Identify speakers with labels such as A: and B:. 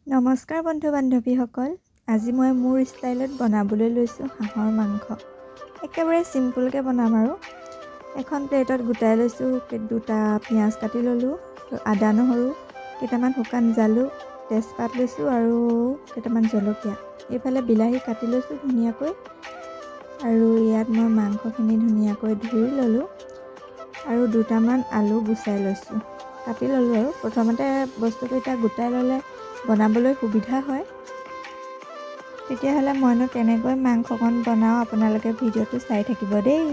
A: নমস্কাৰ বন্ধু বান্ধৱীসকল, আজি মই মোৰ ষ্টাইলত বনাবলৈ লৈছোঁ হাঁহৰ মাংস। একেবাৰে চিম্পুলকৈ বনাম আৰু। এখন প্লেটত গোটাই লৈছোঁ, দুটা পিঁয়াজ কাটি ল'লোঁ, আদা নহৰু, কেইটামান শুকান জালুক, তেজপাত লৈছোঁ আৰু কেইটামান জলকীয়া। এইফালে বিলাহী কাটি লৈছোঁ ধুনীয়াকৈ, আৰু ইয়াত মই মাংসখিনি ধুনীয়াকৈ ধুই ল'লোঁ আৰু দুটামান আলু গুচাই লৈছোঁ, কাটি ল'লোঁ। আৰু প্ৰথমতে বস্তুকেইটা গোটাই ল'লে বনাবলৈ সুবিধা হয়। তেতিয়াহ'লে মইনো কেনেকৈ মাংসকণ বনাওঁ আপোনালোকে ভিডিঅ'টো চাই থাকিব দেই।